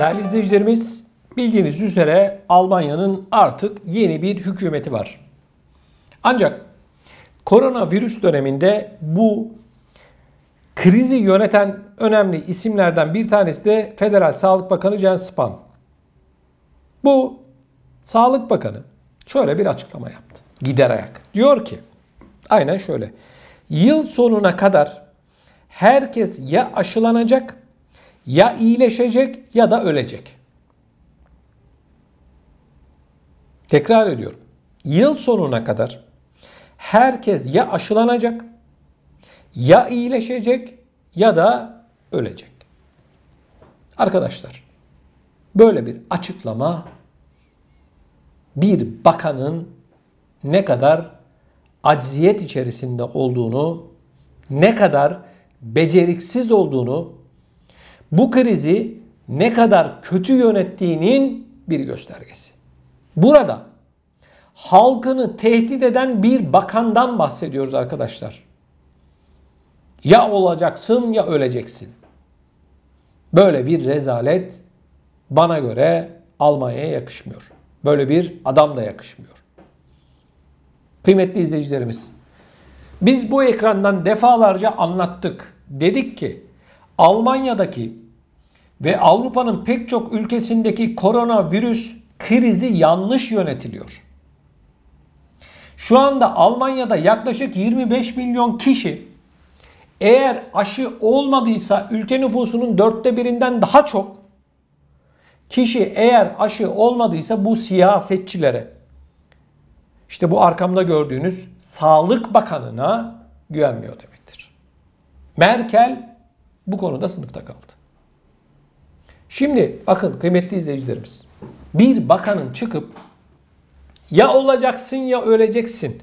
Değerli izleyicilerimiz, bildiğiniz üzere Almanya'nın artık yeni bir hükümeti var. Ancak koronavirüs döneminde bu krizi yöneten önemli isimlerden bir tanesi de Federal Sağlık Bakanı Jens Spahn. Bu Sağlık Bakanı şöyle bir açıklama yaptı. Gider ayak. Diyor ki, aynen şöyle. Yıl sonuna kadar herkes ya aşılanacak, ya iyileşecek ya da ölecek. Tekrar ediyorum. Yıl sonuna kadar herkes ya aşılanacak, ya iyileşecek ya da ölecek. Arkadaşlar, böyle bir açıklama bir bakanın ne kadar acziyet içerisinde olduğunu, ne kadar beceriksiz olduğunu, bu krizi ne kadar kötü yönettiğinin bir göstergesi. Burada halkını tehdit eden bir bakandan bahsediyoruz arkadaşlar. Ya olacaksın ya öleceksin. Böyle bir rezalet bana göre Almanya'ya yakışmıyor. Böyle bir adam da yakışmıyor. Kıymetli izleyicilerimiz, biz bu ekrandan defalarca anlattık. Dedik ki Almanya'daki ve Avrupa'nın pek çok ülkesindeki koronavirüs krizi yanlış yönetiliyor. Şu anda Almanya'da yaklaşık 25 milyon kişi eğer aşı olmadıysa ülke nüfusunun 1/4'ünden daha çok kişi eğer aşı olmadıysa bu siyasetçilere, işte bu arkamda gördüğünüz Sağlık Bakanı'na güvenmiyor demektir. Merkel bu konuda sınıfta kaldı. Şimdi bakın kıymetli izleyicilerimiz, bir bakanın çıkıp ya olacaksın ya öleceksin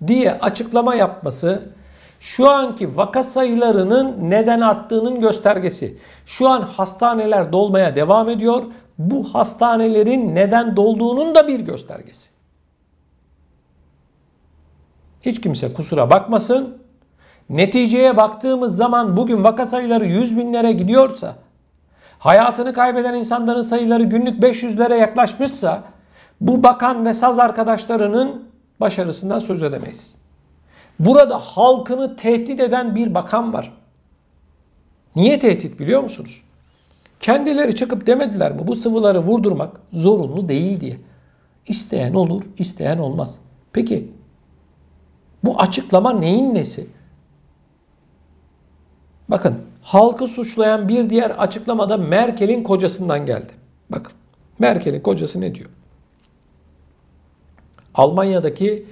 diye açıklama yapması şu anki vaka sayılarının neden arttığının göstergesi. Şu an hastaneler dolmaya devam ediyor. Bu hastanelerin neden dolduğunun da bir göstergesi. Hiç kimse kusura bakmasın. Neticeye baktığımız zaman bugün vaka sayıları 100 binlere gidiyorsa, hayatını kaybeden insanların sayıları günlük 500'lere yaklaşmışsa, bu bakan ve saz arkadaşlarının başarısından söz edemeyiz. Burada halkını tehdit eden bir bakan var. Niye tehdit biliyor musunuz? Kendileri çıkıp demediler mi bu sıvıları vurdurmak zorunlu değil diye. İsteyen olur, isteyen olmaz. Peki bu açıklama neyin nesi? Bakın, halkı suçlayan bir diğer açıklama da Merkel'in kocasından geldi. Bakın, Merkel'in kocası ne diyor? Almanya'daki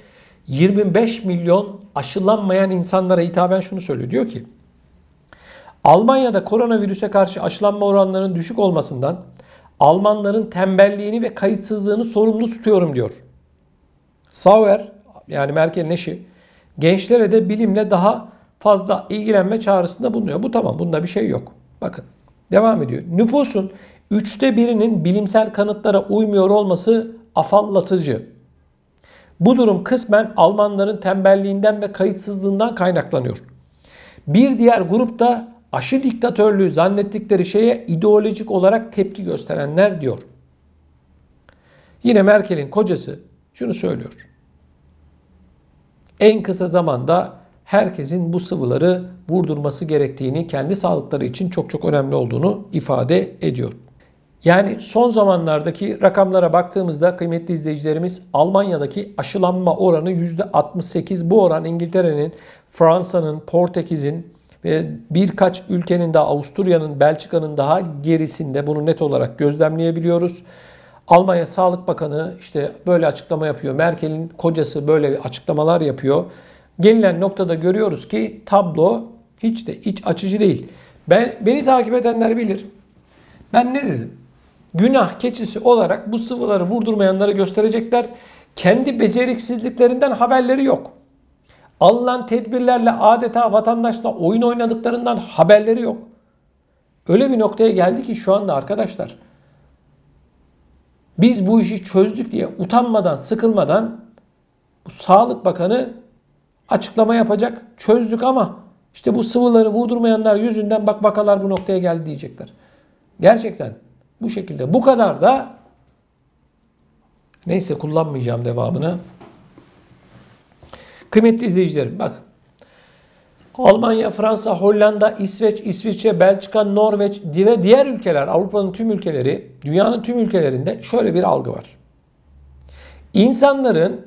25 milyon aşılanmayan insanlara hitaben şunu söylüyor. Diyor ki, Almanya'da koronavirüse karşı aşılanma oranlarının düşük olmasından Almanların tembelliğini ve kayıtsızlığını sorumlu tutuyorum diyor. Sauer, yani Merkel'in eşi, gençlere de bilimle daha fazla ilgilenme çağrısında bulunuyor. Bu tamam, bunda bir şey yok. Bakın, devam ediyor. Nüfusun 1/3'ünün bilimsel kanıtlara uymuyor olması afallatıcı. Bu durum kısmen Almanların tembelliğinden ve kayıtsızlığından kaynaklanıyor. Bir diğer grup da aşı diktatörlüğü zannettikleri şeye ideolojik olarak tepki gösterenler diyor. Yine Merkel'in kocası şunu söylüyor. En kısa zamanda herkesin bu sıvıları vurdurması gerektiğini, kendi sağlıkları için çok çok önemli olduğunu ifade ediyor. Yani son zamanlardaki rakamlara baktığımızda kıymetli izleyicilerimiz, Almanya'daki aşılanma oranı %68. Bu oran İngiltere'nin, Fransa'nın, Portekiz'in ve birkaç ülkenin daha, Avusturya'nın, Belçika'nın daha gerisinde, bunu net olarak gözlemleyebiliyoruz. Almanya Sağlık Bakanı işte böyle açıklama yapıyor. Merkel'in kocası böyle açıklamalar yapıyor. Gelinen noktada görüyoruz ki tablo hiç de iç açıcı değil. Beni takip edenler bilir. Ben ne dedim? Günah keçisi olarak bu sıvıları vurdurmayanları gösterecekler. Kendi beceriksizliklerinden haberleri yok. Alınan tedbirlerle adeta vatandaşla oyun oynadıklarından haberleri yok. Öyle bir noktaya geldi ki şu anda arkadaşlar, biz bu işi çözdük diye utanmadan, sıkılmadan bu Sağlık Bakanı açıklama yapacak. Çözdük ama işte bu sıvıları vurdurmayanlar yüzünden bak vakalar bu noktaya geldi diyecekler. Gerçekten Bu şekilde. Bu kadar da neyse kullanmayacağım devamını. Kıymetli izleyicilerim bakın. Almanya, Fransa, Hollanda, İsveç, İsviçre, Belçika, Norveç ve diğer ülkeler, Avrupa'nın tüm ülkeleri, dünyanın tüm ülkelerinde şöyle bir algı var. İnsanların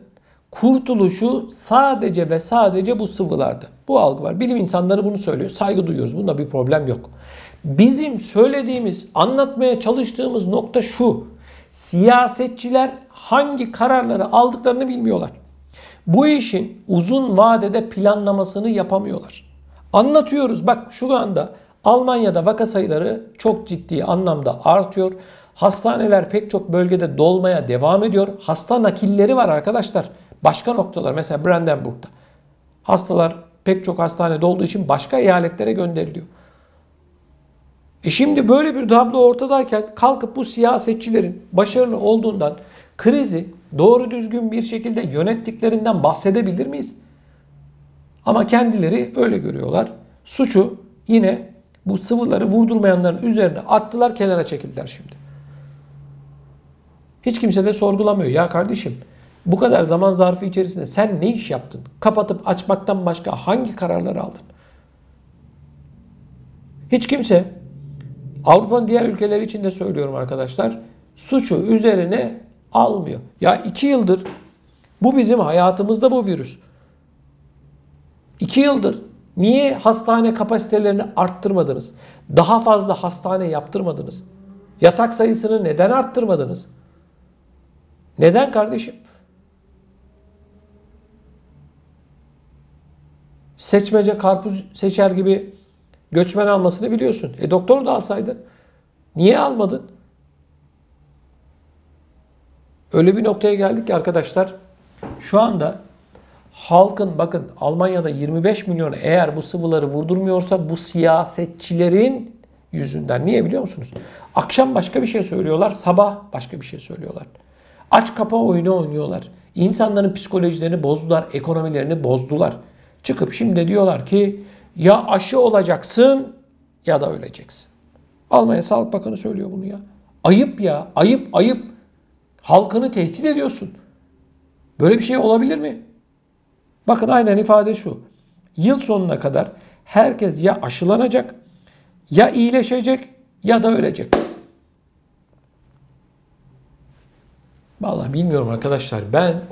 kurtuluşu sadece ve sadece bu sıvılarda. Bu algı var. Bilim insanları bunu söylüyor. Saygı duyuyoruz. Bunda bir problem yok. Bizim söylediğimiz, anlatmaya çalıştığımız nokta şu. Siyasetçiler hangi kararları aldıklarını bilmiyorlar. Bu işin uzun vadede planlamasını yapamıyorlar. Anlatıyoruz. Bak şu anda Almanya'da vaka sayıları çok ciddi anlamda artıyor. Hastaneler pek çok bölgede dolmaya devam ediyor. Hasta nakilleri var arkadaşlar. Başka noktalar mesela Brandenburg'da. Hastalar pek çok hastanede olduğu için başka eyaletlere gönderiliyor. Şimdi böyle bir tablo ortadayken kalkıp bu siyasetçilerin başarılı olduğundan, krizi doğru düzgün bir şekilde yönettiklerinden bahsedebilir miyiz? Ama kendileri öyle görüyorlar. Suçu yine bu sıvıları vurdurmayanların üzerine attılar, kenara çekildiler şimdi. Hiç kimse de sorgulamıyor. Ya kardeşim, bu kadar zaman zarfı içerisinde sen ne iş yaptın? Kapatıp açmaktan başka hangi kararları aldın? Hiç kimse, Avrupa'nın diğer ülkeleri için de söylüyorum arkadaşlar, suçu üzerine almıyor. Ya 2 yıldır bu bizim hayatımızda bu virüs. 2 yıldır niye hastane kapasitelerini arttırmadınız? Daha fazla hastane yaptırmadınız? Yatak sayısını neden arttırmadınız? Neden kardeşim? Seçmece karpuz seçer gibi göçmen almasını biliyorsun. Doktor da alsaydın. Niye almadın? Öyle bir noktaya geldik ki arkadaşlar. Şu anda halkın bakın Almanya'da 25 milyon eğer bu sıvıları vurdurmuyorsa bu siyasetçilerin yüzünden. Niye biliyor musunuz? Akşam başka bir şey söylüyorlar, sabah başka bir şey söylüyorlar. Aç kapa oyunu oynuyorlar. İnsanların psikolojilerini bozdular, ekonomilerini bozdular. Çıkıp şimdi diyorlar ki ya aşı olacaksın ya da öleceksin. Almanya Sağlık Bakanı söylüyor bunu ya. Ayıp ya, ayıp, ayıp. Halkını tehdit ediyorsun. Böyle bir şey olabilir mi? Bakın aynen ifade şu. Yıl sonuna kadar herkes ya aşılanacak, ya iyileşecek ya da ölecek. Vallahi bilmiyorum arkadaşlar. Ben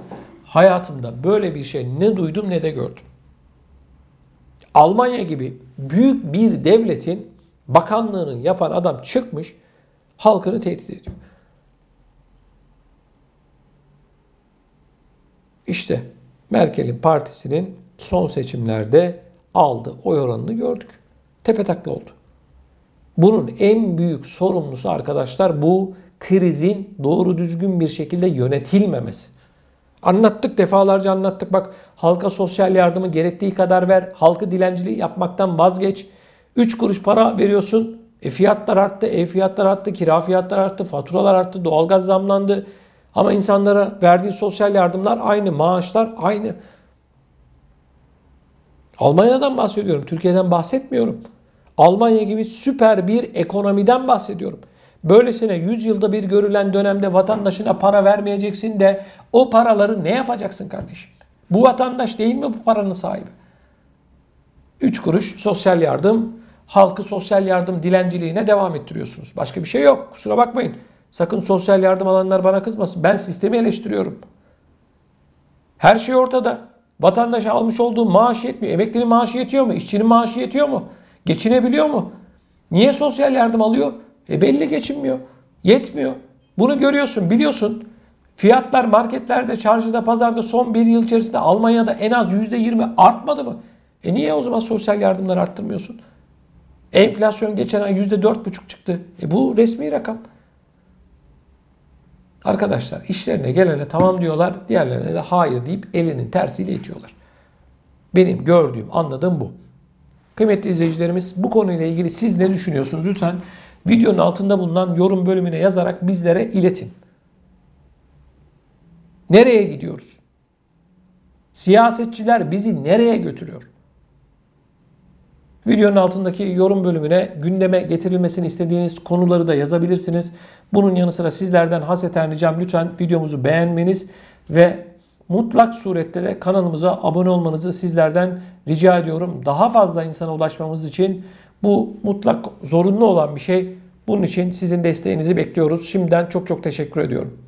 hayatımda böyle bir şey ne duydum ne de gördüm. Almanya gibi büyük bir devletin bakanlığını yapan adam çıkmış halkını tehdit ediyor. İşte Merkel'in partisinin son seçimlerde aldığı oy oranını gördük. Tepetaklak oldu. Bunun en büyük sorumlusu arkadaşlar bu krizin doğru düzgün bir şekilde yönetilmemesi. Anlattık, defalarca anlattık. Bak halka sosyal yardımı gerektiği kadar ver. Halkı dilencilik yapmaktan vazgeç. 3 kuruş para veriyorsun. Fiyatlar arttı, ev fiyatları arttı, kira fiyatları arttı, faturalar arttı, doğalgaz zamlandı. Ama insanlara verdiği sosyal yardımlar aynı, maaşlar aynı. Almanya'dan bahsediyorum, Türkiye'den bahsetmiyorum. Almanya gibi süper bir ekonomiden bahsediyorum. Böylesine 100 yılda bir görülen dönemde vatandaşına para vermeyeceksin de o paraları ne yapacaksın kardeşim? Bu vatandaş değil mi bu paranın sahibi? 3 kuruş sosyal yardım, halkı sosyal yardım dilenciliğine devam ettiriyorsunuz. Başka bir şey yok. Kusura bakmayın. Sakın sosyal yardım alanlar bana kızmasın. Ben sistemi eleştiriyorum. Her şey ortada. Vatandaş almış olduğu maaş yetmiyor. Emeklinin maaşı yetiyor mu? İşçinin maaşı yetiyor mu? Geçinebiliyor mu? Niye sosyal yardım alıyor? Belli geçinmiyor. Yetmiyor. Bunu görüyorsun, biliyorsun. Fiyatlar marketlerde, çarşıda, pazarda son bir yıl içerisinde Almanya'da en az %20 artmadı mı? Niye o zaman sosyal yardımları arttırmıyorsun? Enflasyon geçen ay %4,5 çıktı. Bu resmi rakam. Arkadaşlar işlerine gelene tamam diyorlar, diğerlerine de hayır deyip elinin tersiyle itiyorlar. Benim gördüğüm, anladığım bu. Kıymetli izleyicilerimiz bu konuyla ilgili siz ne düşünüyorsunuz? Lütfen videonun altında bulunan yorum bölümüne yazarak bizlere iletin. Nereye gidiyoruz? Siyasetçiler bizi nereye götürüyor? Videonun altındaki yorum bölümüne gündeme getirilmesini istediğiniz konuları da yazabilirsiniz. Bunun yanı sıra sizlerden hasreten ricam lütfen videomuzu beğenmeniz ve mutlak surette de kanalımıza abone olmanızı sizlerden rica ediyorum. Daha fazla insana ulaşmamız için bu mutlak zorunlu olan bir şey. Bunun için sizin desteğinizi bekliyoruz. Şimdiden çok çok teşekkür ediyorum.